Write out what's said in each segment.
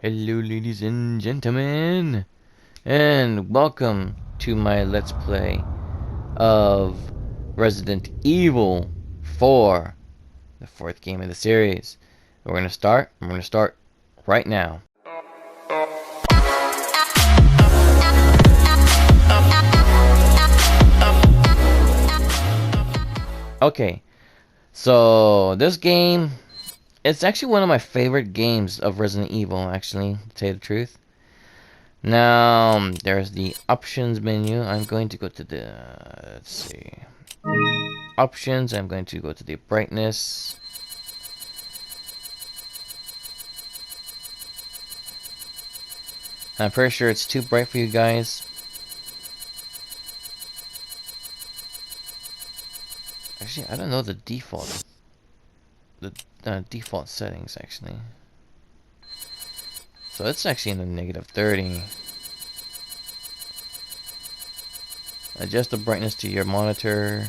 Hello ladies and gentlemen, and welcome to my Let's Play of Resident Evil 4, the fourth game of the series. We're gonna start right now. Okay, so this game, it's actually one of my favorite games of Resident Evil, actually, to tell you the truth. Now, there's the options menu. I'm going to go to the, let's see, options. I'm going to go to the brightness. I'm pretty sure it's too bright for you guys. Actually, I don't know the default settings, actually. So it's actually in the negative 30. Adjust the brightness to your monitor.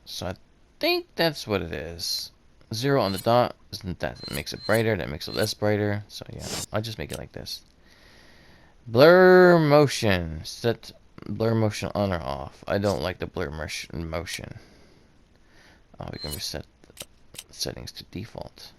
So I think that's what it is. 0 on the dot, that makes it brighter, that makes it less brighter. So yeah, I'll just make it like this. Blur motion. Set blur motion on or off. I don't like the blur motion. We can reset the settings to default.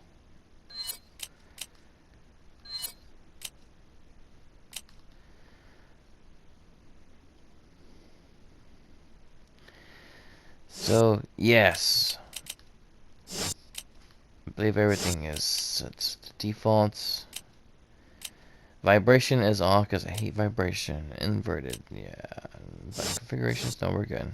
So, yes. I believe everything is set to default. Vibration is off because I hate vibration. Inverted, yeah. But configurations, no, we're good.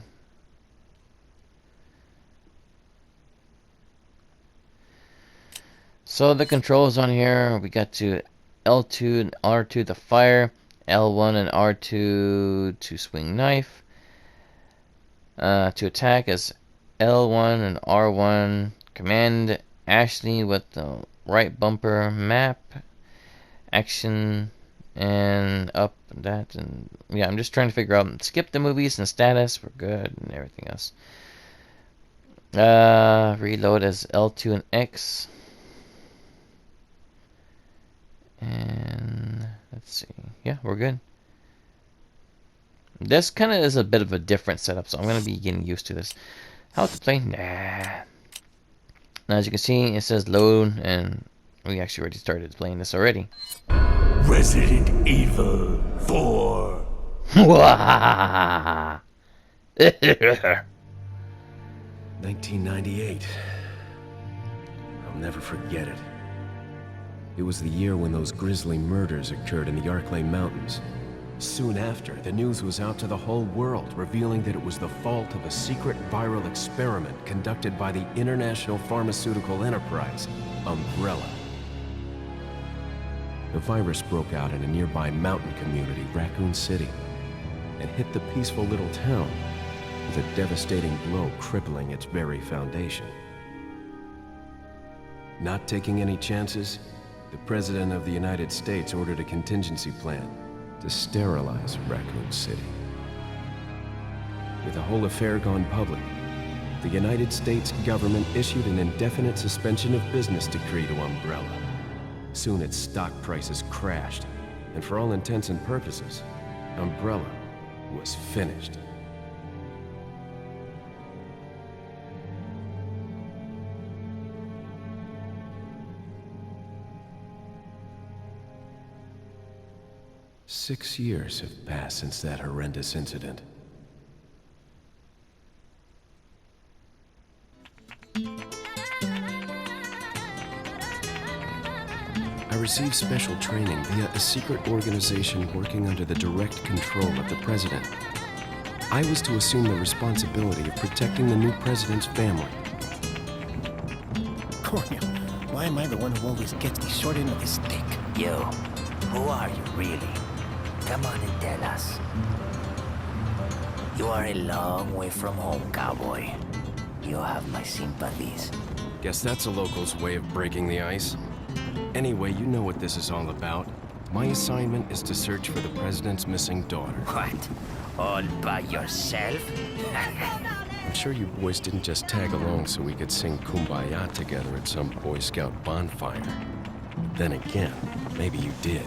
So the controls on here, we got to L2 and R2 to fire, L1 and R2 to swing knife. To attack is L1 and R1. Command Ashley with the right bumper, map, action, and up and that. And yeah, I'm just trying to figure out. Skip the movies and status. We're good and everything else. Reload as L2 and X. And let's see. Yeah, we're good. This kind of is a bit of a different setup, so I'm going to be getting used to this. How to play? Nah. Now, as you can see, it says load, and we actually already started playing this already. Resident Evil 4. 1998. I'll never forget it. It was the year when those grisly murders occurred in the Arklay Mountains. Soon after, the news was out to the whole world, revealing that it was the fault of a secret viral experiment conducted by the international pharmaceutical enterprise, Umbrella. The virus broke out in a nearby mountain community, Raccoon City, and hit the peaceful little town with a devastating blow crippling its very foundation. Not taking any chances, the President of the United States ordered a contingency plan to sterilize Raccoon City. With the whole affair gone public, the United States government issued an indefinite suspension of business decree to Umbrella. Soon its stock prices crashed, and for all intents and purposes, Umbrella was finished. Six years have passed since that horrendous incident. I received special training via a secret organization working under the direct control of the president. I was to assume the responsibility of protecting the new president's family. Cornel, why am I the one who always gets the short end of the stick? You, who are you really? Come on and tell us. You are a long way from home, cowboy. You have my sympathies. Guess that's a local's way of breaking the ice. Anyway, you know what this is all about. My assignment is to search for the president's missing daughter. What? All by yourself? I'm sure you boys didn't just tag along so we could sing Kumbaya together at some Boy Scout bonfire. Then again, maybe you did.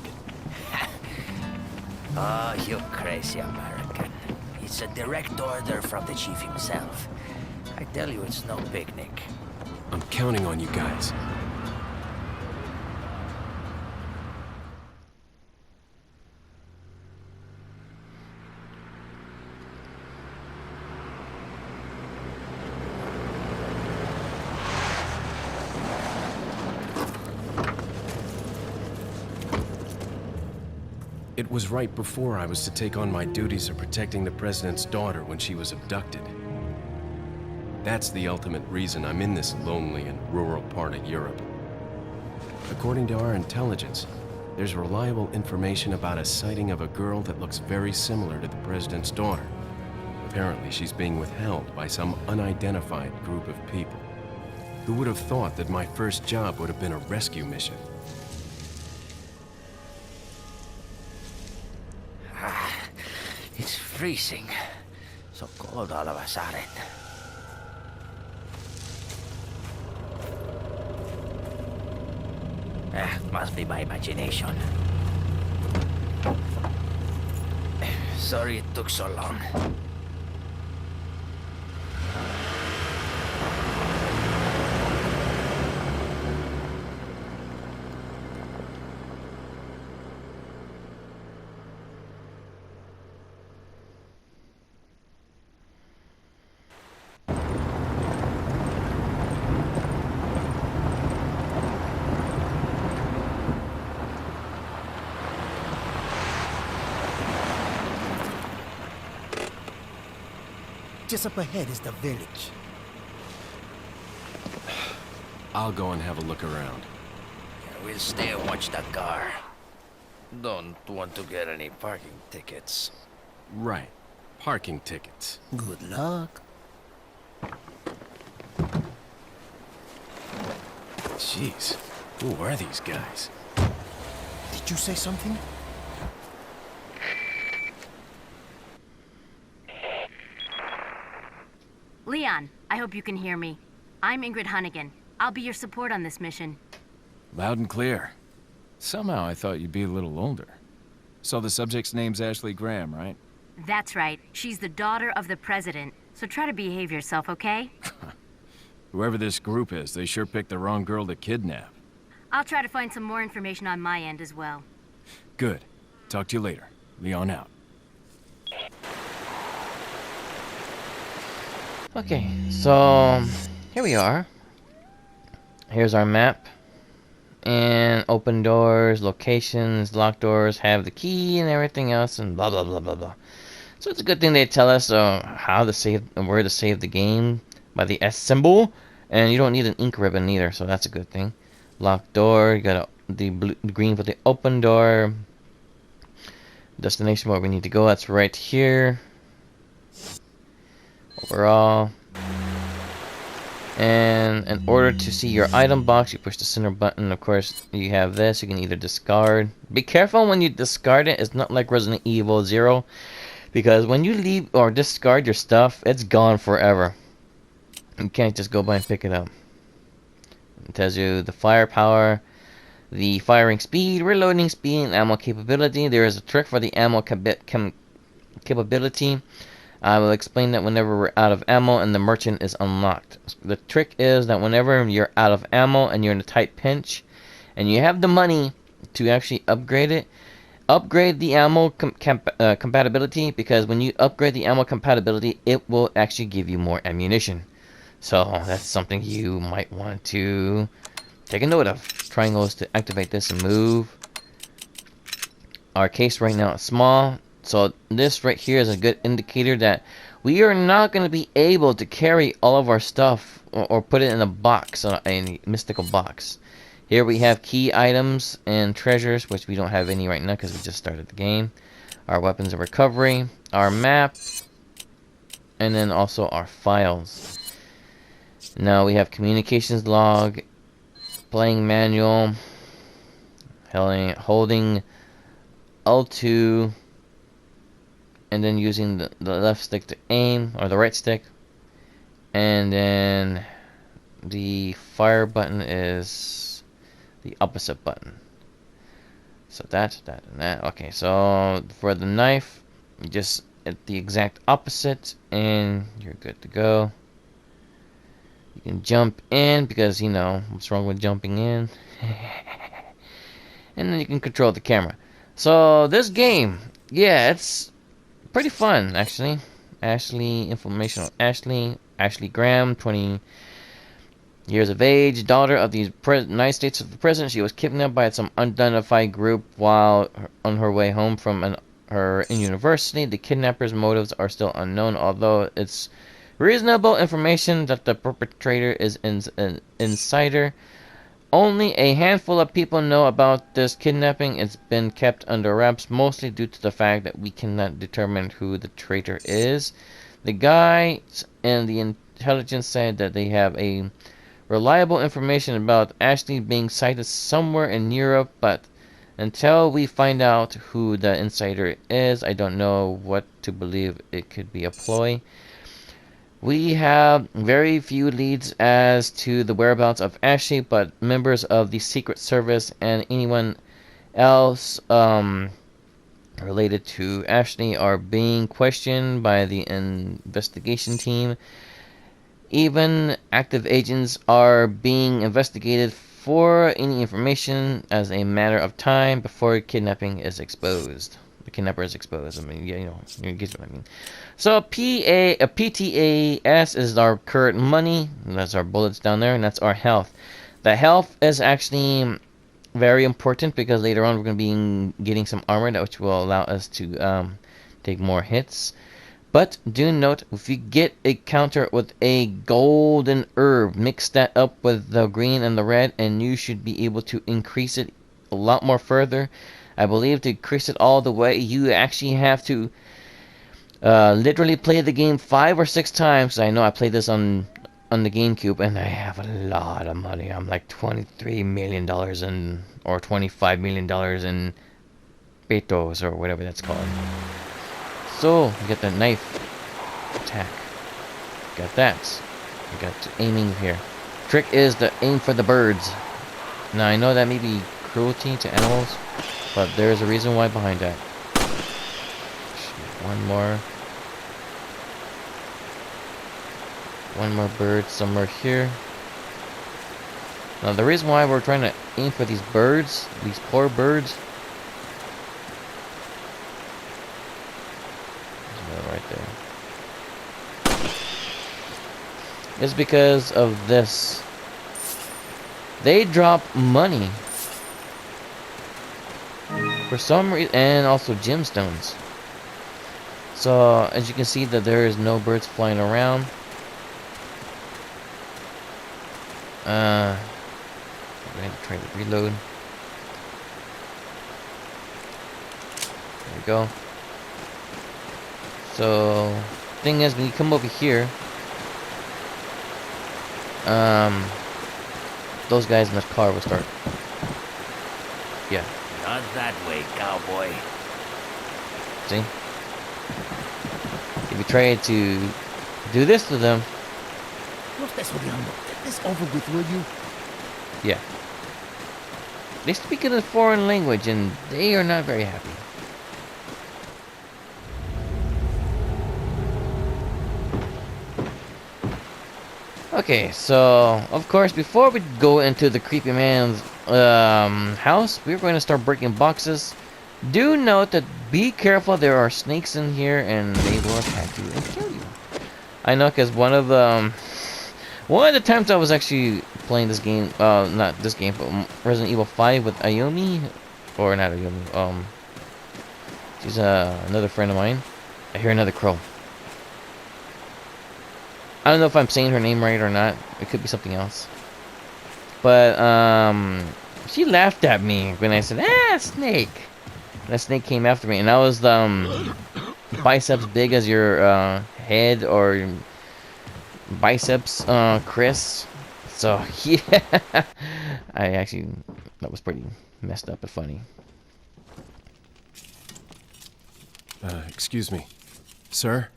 Oh, you crazy American. It's a direct order from the chief himself. I tell you, it's no picnic. I'm counting on you guys. It was right before I was to take on my duties of protecting the president's daughter when she was abducted. That's the ultimate reason I'm in this lonely and rural part of Europe. According to our intelligence, there's reliable information about a sighting of a girl that looks very similar to the president's daughter. Apparently, she's being withheld by some unidentified group of people. Who would have thought that my first job would have been a rescue mission? It's freezing. So cold all of a sudden. Must be my imagination. Sorry it took so long. Just up ahead is the village. I'll go and have a look around. We'll stay and watch that car. Don't want to get any parking tickets. Right. Parking tickets. Good luck. Jeez. Who are these guys? Did you say something? Leon, I hope you can hear me. I'm Ingrid Hunnigan. I'll be your support on this mission. Loud and clear. Somehow I thought you'd be a little older. So the subject's name's Ashley Graham, right? That's right. She's the daughter of the president. So try to behave yourself, okay? Whoever this group is, they sure picked the wrong girl to kidnap. I'll try to find some more information on my end as well. Good. Talk to you later. Leon out. Okay, so here we are. Here's our map. And open doors, locations, locked doors, have the key and everything else, and blah blah blah blah blah. So it's a good thing they tell us how to save and where to save the game by the S symbol, and you don't need an ink ribbon either, so that's a good thing. Locked door, you got the green for the open door. Destination where we need to go, that's right here. Overall. And in order to see your item box, you push the center button. Of course, you have this. You can either discard. Be careful when you discard it. It's not like Resident Evil 0. Because when you leave or discard your stuff, it's gone forever. You can't just go by and pick it up. It tells you the firepower, the firing speed, reloading speed, and ammo capability. There is a trick for the ammo capability. I will explain that whenever we're out of ammo and the merchant is unlocked. The trick is that whenever you're out of ammo and you're in a tight pinch and you have the money to actually upgrade it, upgrade the ammo compatibility, because when you upgrade the ammo compatibility, it will actually give you more ammunition. So that's something you might want to take a note of. Triangles to activate this and move. Our case right now is small. So this right here is a good indicator that we are not going to be able to carry all of our stuff or put it in a box, a mystical box. Here we have key items and treasures, which we don't have any right now because we just started the game. Our weapons of recovery, our map, and then also our files. Now we have communications log, playing manual, holding L2, and then using the left stick to aim, or the right stick, And then the fire button is the opposite button. So that, and that. Okay, so for the knife, you just at the exact opposite, and you're good to go. You can jump in, because, you know, what's wrong with jumping in? And then you can control the camera. So this game, yeah, it's pretty fun, actually. Information on Ashley Graham, 20 years of age, daughter of the United States President. She was kidnapped by some unidentified group while on her way home from her university. The kidnappers' motives are still unknown, although it's reasonable information that the perpetrator is an insider. Only a handful of people know about this kidnapping. It's been kept under wraps, mostly due to the fact that we cannot determine who the traitor is. The guys and the intelligence said that they have a reliable information about Ashley being sighted somewhere in Europe, but until we find out who the insider is, I don't know what to believe. It could be a ploy. We have very few leads as to the whereabouts of Ashley, but members of the Secret Service and anyone else related to Ashley are being questioned by the investigation team. Even active agents are being investigated for any information as a matter of time before kidnapping is exposed. The kidnapper is exposed. I mean, yeah, you get what I mean. So PTAS is our current money. That's our bullets down there, and that's our health. The health is actually very important because later on we're going to be getting some armor, which will allow us to take more hits. But do note, if you get a counter with a golden herb, mix that up with the green and the red, and you should be able to increase it a lot more further. I believe to increase it all the way, you actually have to literally play the game 5 or 6 times. I know I played this on the GameCube, and I have a lot of money. I'm like $23 million in, or $25 million in pesos, or whatever that's called. So, you get the knife attack. Got that. You got aiming here. Trick is to aim for the birds. Now, I know that may be cruelty to animals, but there's a reason why behind that. One more bird somewhere here. Now, the reason why we're trying to aim for these birds, these poor birds, right there, is because of this. They drop money for some reason, and also gemstones. So as you can see, that there is no birds flying around. I'm going to try to reload. There we go. So, thing is, when you come over here, those guys in the car will start. Yeah. Not that way, cowboy. See? If you try to do this to them, What's this, Odiando? Get this over with, will you? yeah. They speak in a foreign language, and they are not very happy. Okay, so of course, before we go into the creepy man's house, we're going to start breaking boxes. Do note that be careful, there are snakes in here and they will attack you and kill you. I know, because one of the times I was actually playing this game, not this game, but Resident Evil 5 with Ayumi, or not Ayumi, she's another friend of mine. I hear another crow. I don't know if I'm saying her name right or not. It could be something else. But she laughed at me when I said, "Ah, snake." And that snake came after me, and I was biceps big as your head, or biceps, Chris. So yeah, that was pretty messed up but funny. Excuse me, sir?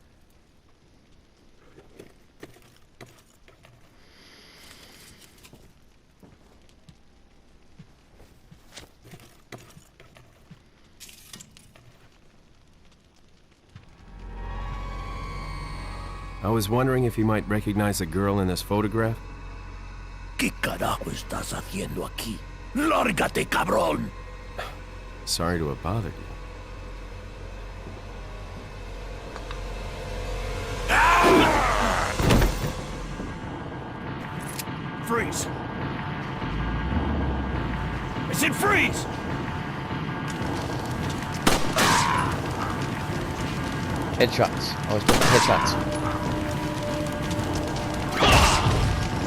was wondering if you might recognize the girl in this photograph. ¿Qué carajo estás haciendo aquí? ¡Lárgate, cabrón! Sorry to have bothered you. Freeze! I said freeze! Headshots. Always put the headshots.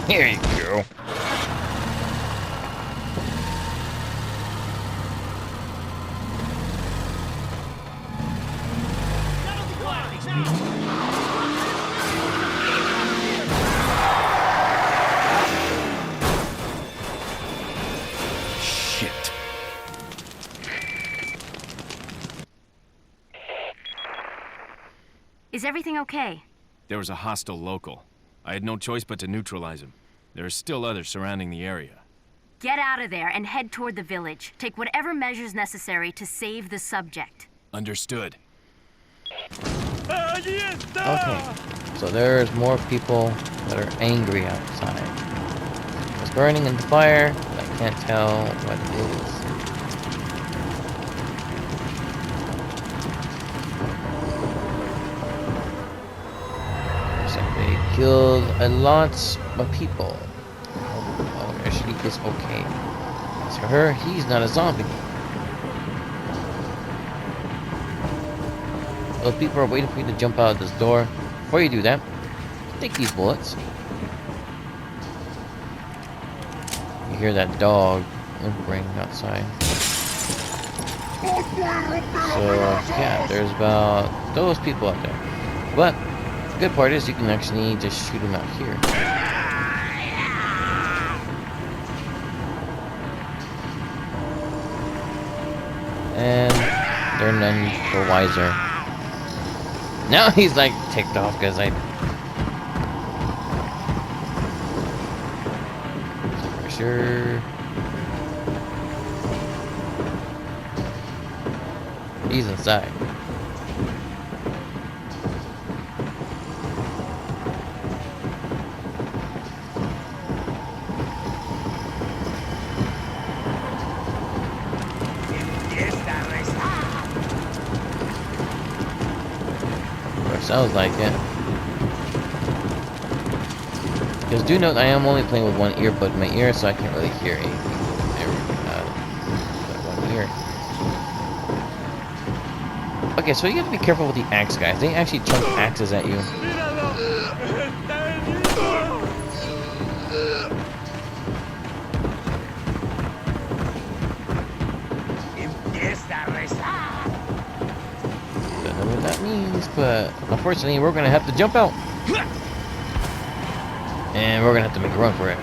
Here you go. Shit. Is everything okay? There was a hostile local. I had no choice but to neutralize him. There are still others surrounding the area. Get out of there and head toward the village. Take whatever measures necessary to save the subject. Understood. Okay. So there's more people that are angry outside. It's burning in the fire, but I can't tell what it is. So they killed a lot of people. Oh, actually, it's okay. As for her, he's not a zombie. Those people are waiting for you to jump out of this door. Before you do that, take these bullets. You hear that dog whimpering outside. So, yeah, there's about those people out there. But the good part is you can actually just shoot them out here. And they're none the wiser. Now he's like ticked off because I... For sure. He's inside. Sounds like it. Because do note I am only playing with one earbud in my ear, so I can't really hear anything with one ear. Okay, so you have to be careful with the axe guys. They actually chuck axes at you. Don't know what that means, but unfortunately we're gonna have to jump out. And we're gonna have to make a run for it.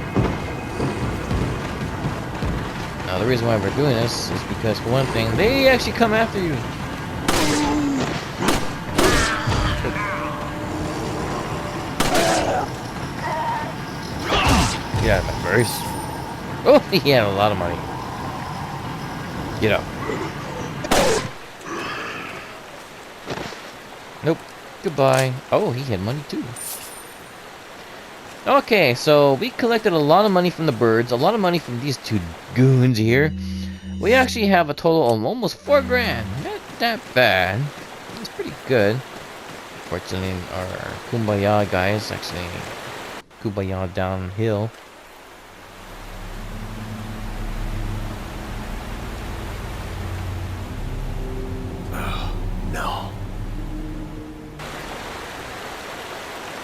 Now the reason why we're doing this is because for one thing, they actually come after you. Get out of my face. Oh, he had a lot of money. Get up. Nope. Goodbye. Oh, he had money too. Okay, so we collected a lot of money from the birds, a lot of money from these two goons here. We actually have a total of almost 4 grand. Not that bad. It's pretty good. Fortunately, our Kumbaya guys actually Kumbaya downhill.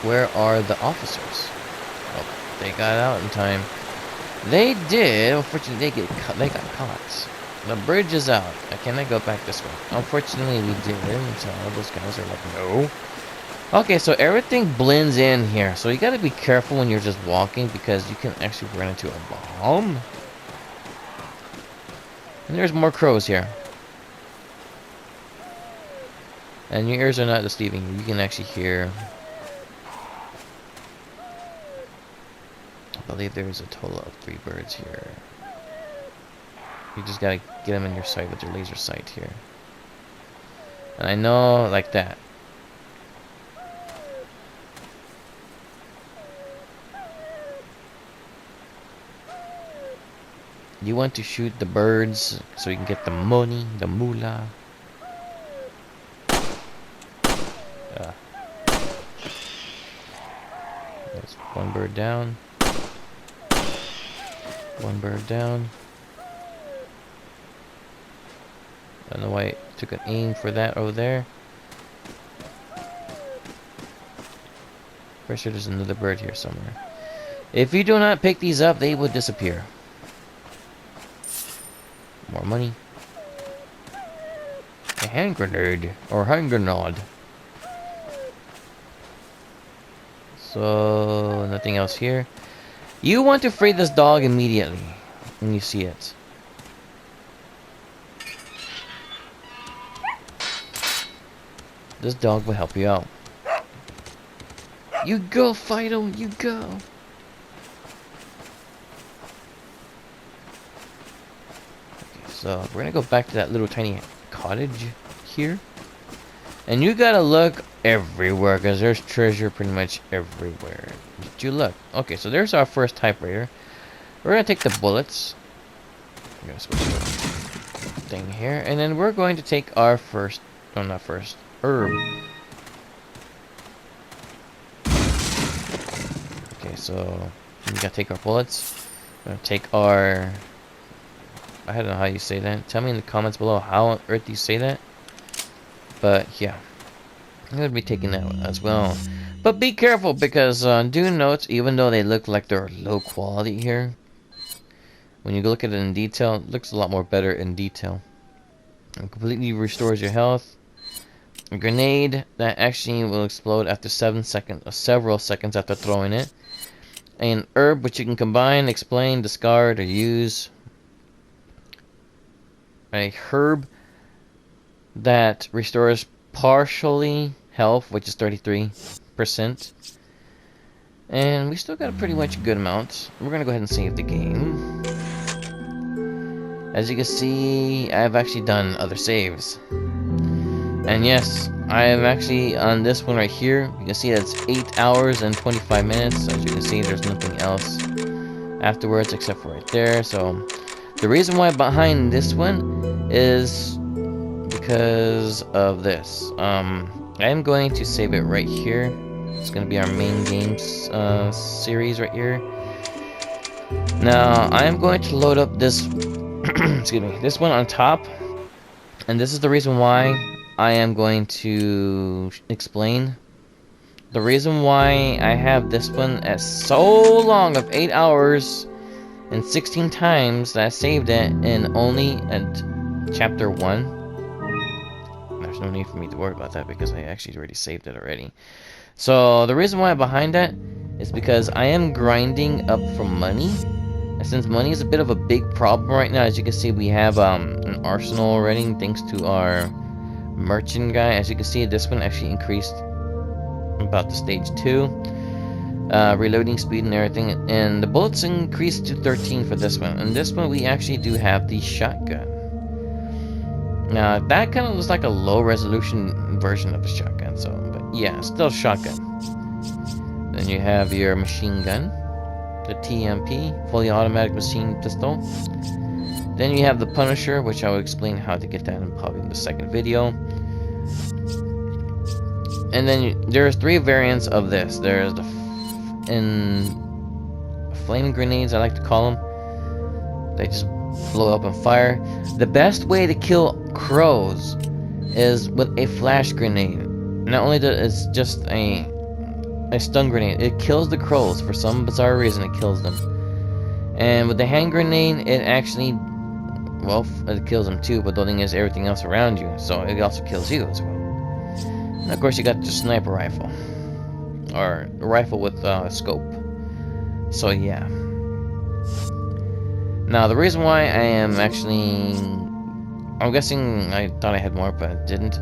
Where are the officers? Oh, they got out in time. They did. Unfortunately, they got caught. The bridge is out. Can I go back this way? Unfortunately, we did. So all those guys are like, no. Okay, so everything blends in here. So you got to be careful when you're just walking because you can actually run into a bomb. And there's more crows here. And your ears are not deceiving you. You can actually hear. I believe there's a total of 3 birds here. You just gotta get them in your sight with your laser sight here. And I know, like that. You want to shoot the birds so you can get the money, the moolah. There's one bird down. One bird down. I don't know why it took an aim for that over there. Pretty sure there's another bird here somewhere. If you do not pick these up, they will disappear. More money. A hand grenade. Or hand grenade. So, nothing else here. You want to free this dog immediately when you see it. This dog will help you out. You go, Fido, you go. Okay, so we're gonna go back to that little tiny cottage here. And you gotta look everywhere, because there's treasure pretty much everywhere. Did you look? Okay, so there's our first typewriter. We're gonna take the bullets. I'm gonna switch the thing here. And then we're going to take our first, no, not first, herb. Okay, so we gotta take our bullets. We're gonna take our, I don't know how you say that. Tell me in the comments below how on earth you say that. But yeah, I'm gonna be taking that one as well. But be careful, because do note, even though they look like they're low quality here, when you look at it in detail, it looks a lot more better in detail. It completely restores your health. A grenade that actually will explode after several seconds after throwing it. An herb which you can combine, explain, discard, or use. A herb that restores partially health, which is 33%. And we still got a pretty much good amount. We're gonna go ahead and save the game. As you can see, I've actually done other saves. And yes, I am actually on this one right here. You can see that's 8 hours and 25 minutes. As you can see, there's nothing else afterwards except for right there. So the reason why behind this one is because of this. I am going to save it right here. It's going to be our main games series right here. Now I am going to load up this excuse me, this one on top, and this is the reason why I am going to explain. The reason why I have this one at so long of 8 hours and 16 times that I saved it in only at chapter 1. There's no need for me to worry about that because I actually already saved it already. So the reason why behind that is because I am grinding up for money. And since money is a bit of a big problem right now, as you can see, we have an arsenal already thanks to our merchant guy. As you can see, this one actually increased about to stage 2. Reloading speed and everything. And the bullets increased to 13 for this one. And this one we actually do have the shotgun. Now that kind of looks like a low resolution version of the shotgun, so, but yeah, still shotgun. Then you have your machine gun, the TMP, fully automatic machine pistol. Then you have the Punisher, which I will explain how to get that in probably in the second video. And then there's 3 variants of this. There's the flame grenades, I like to call them. They just blow up on fire. The best way to kill crows is with a flash grenade. Not only does it's just a stun grenade, it kills the crows for some bizarre reason. It kills them. And with the hand grenade, it actually, well, it kills them too. But the thing is, everything else around you, so it also kills you as well. And of course, you got the sniper rifle, or a rifle with a scope. So yeah. Now, the reason why I am actually, I'm guessing I thought I had more, but I didn't.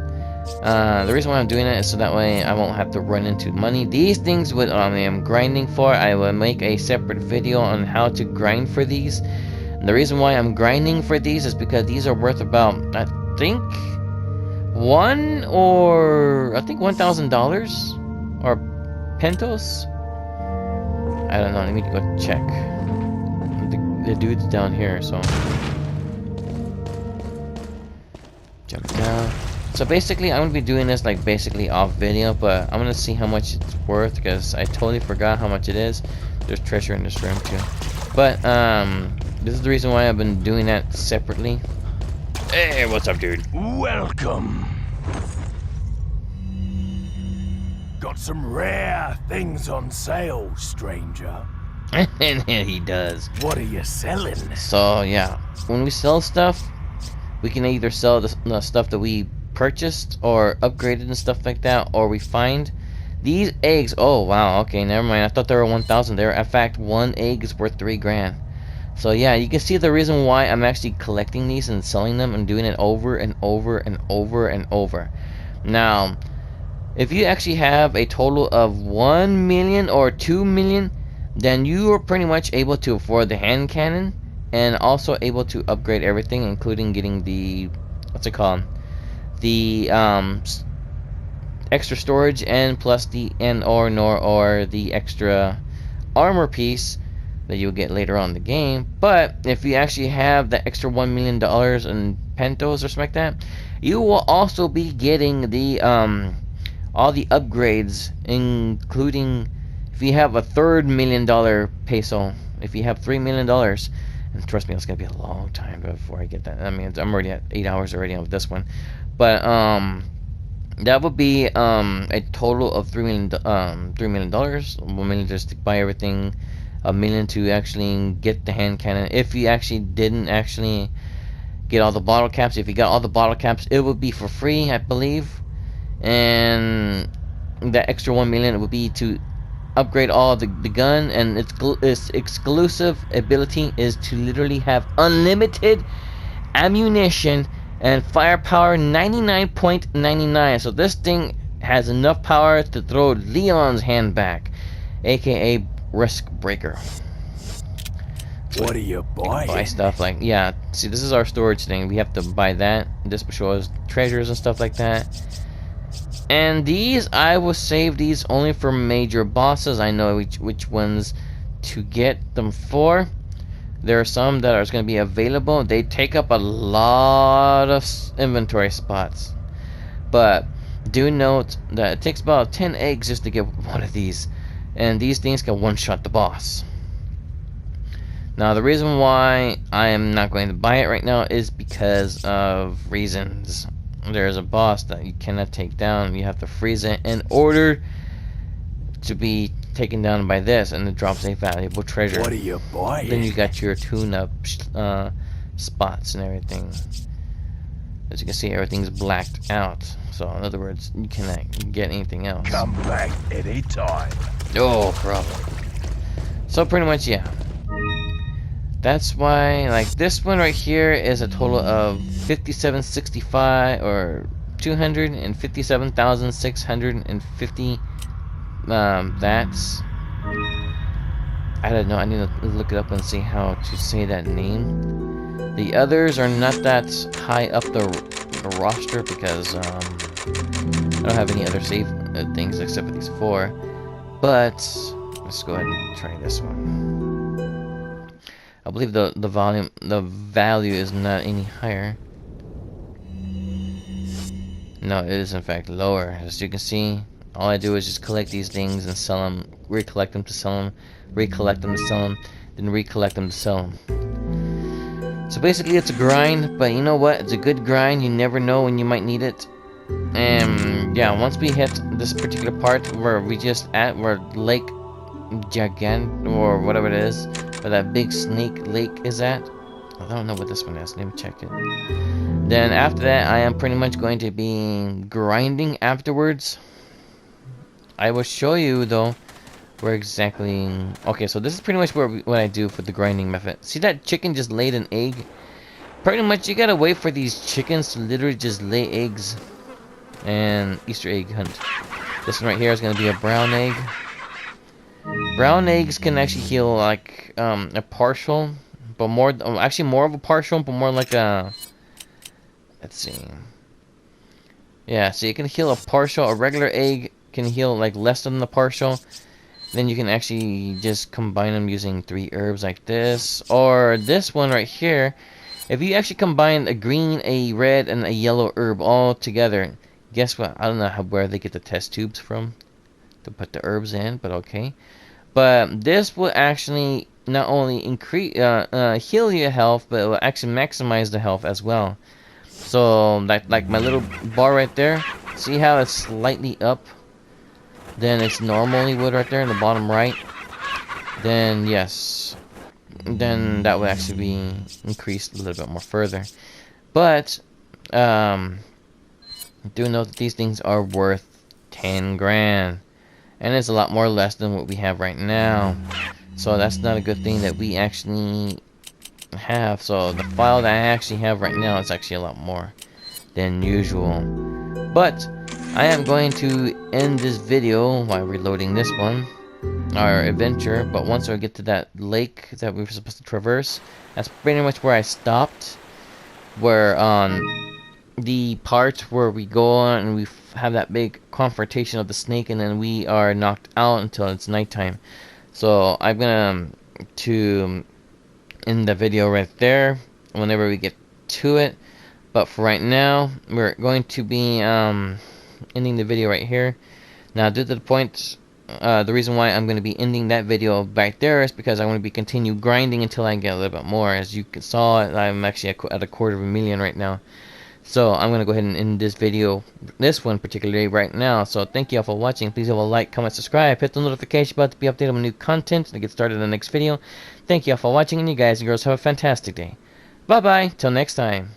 The reason why I'm doing it is so that way I won't have to run into money. These things what I am grinding for, I will make a separate video on how to grind for these. And the reason why I'm grinding for these is because these are worth about, I think $1,000 or pentos. I don't know. Let me go check. the dude's down here, so jump down. So basically, I'm gonna be doing this like basically off video, but I'm gonna see how much it's worth because I totally forgot how much it is. There's treasure in this room too, but this is the reason why I've been doing that separately. Hey, what's up, dude? Welcome. Got some rare things on sale, stranger. And he does. What are you selling? So yeah, when we sell stuff, we can either sell the stuff that we purchased or upgraded and stuff like that, or we find these eggs. Oh wow, okay, never mind. I thought there were 1,000 there. In fact, one egg is worth 3 grand. So yeah, you can see the reason why I'm actually collecting these and selling them and doing it over and over and over and over. Now, if you actually have a total of 1 million or 2 million, then you are pretty much able to afford the hand cannon and also able to upgrade everything, including getting the, what's it called, the extra storage and plus the or the extra armor piece that you'll get later on in the game. But if you actually have the extra $1 million in pentos or something like that, you will also be getting the all the upgrades, including if you have a $3 million peso, if you have $3 million, and trust me, it's gonna be a long time before I get that. I mean, I'm already at 8 hours already on this one, but that would be a total of $3 million, $1 million just to buy everything, $1 million to actually get the hand cannon. If you actually didn't actually get all the bottle caps, if you got all the bottle caps, it would be for free, I believe. And that extra 1 million would be to upgrade all the gun, and its exclusive ability is to literally have unlimited ammunition and firepower 99.99. So this thing has enough power to throw Leon's hand back, aka Risk Breaker. What are you buying? Buy stuff like, yeah, see, this is our storage thing. We have to buy that. This shows treasures and stuff like that. And these, I will save these only for major bosses. I know which ones to get them for. There are some that are going to be available. They take up a lot of inventory spots. But do note that it takes about 10 eggs just to get one of these. And these things can one-shot the boss. Now, the reason why I am not going to buy it right now is because of reasons. There's a boss that you cannot take down. You have to freeze it in order to be taken down by this, and it drops a valuable treasure. What are you buying? Then you got your tune-up spots and everything. As you can see, everything's blacked out. So, in other words, you cannot get anything else. Come back anytime. No problem. So, pretty much, yeah. That's why, like, this one right here is a total of 5765 or 257,650. That's, I don't know. I need to look it up and see how to say that name. The others are not that high up the roster because I don't have any other save things except for these 4. But let's go ahead and try this one. I believe the value is not any higher. No, it is in fact lower. As you can see, all I do is just collect these things and sell them, recollect them to sell them, recollect them to sell them, then recollect them to sell them. So basically it's a grind, but you know what? It's a good grind. You never know when you might need it. And yeah, once we hit this particular part where we just at, where Lake Gigant, or whatever it is, where that big snake lake is at. I don't know what this one is. Let me check it. Then after that, I am pretty much going to be grinding afterwards. I will show you though where exactly. Okay, so this is pretty much what I do for the grinding method. See that chicken just laid an egg? Pretty much you gotta wait for these chickens to literally just lay eggs and Easter egg hunt. This one right here is gonna be a brown egg. Brown eggs can actually heal like a partial, but more actually more of a partial, but more like a, let's see. Yeah, so you can heal a partial. A regular egg can heal like less than the partial. then you can actually just combine them using 3 herbs like this, or this one right here. If you actually combine a green, a red, and a yellow herb all together, guess what? I don't know where they get the test tubes from to put the herbs in, but okay. But this will actually not only increase heal your health, but it will actually maximize the health as well. So like my little bar right there, see how it's slightly up than it's normally would right there in the bottom right? Then yes, then that would actually be increased a little bit more further. But do note that these things are worth 10 grand, and it's a lot more less than what we have right now. So that's not a good thing that we actually have. So the file that I actually have right now is actually a lot more than usual. But I am going to end this video while reloading this one, our adventure. But once I get to that lake that we were supposed to traverse, that's pretty much where I stopped. Where on the part where we go on and we have that big confrontation of the snake, and then we are knocked out until it's nighttime. So I'm gonna to end the video right there whenever we get to it. But for right now, we're going to be ending the video right here. Now, due to the point, the reason why I'm going to be ending that video back there is because I want to be continue grinding until I get a little bit more. As you saw, I'm actually at 250,000 right now. So I'm going to go ahead and end this video, this one particularly, right now. So thank you all for watching. Please leave a like, comment, subscribe, hit the notification button to be updated on new content and get started in the next video. Thank you all for watching, and you guys and girls have a fantastic day. Bye bye, till next time.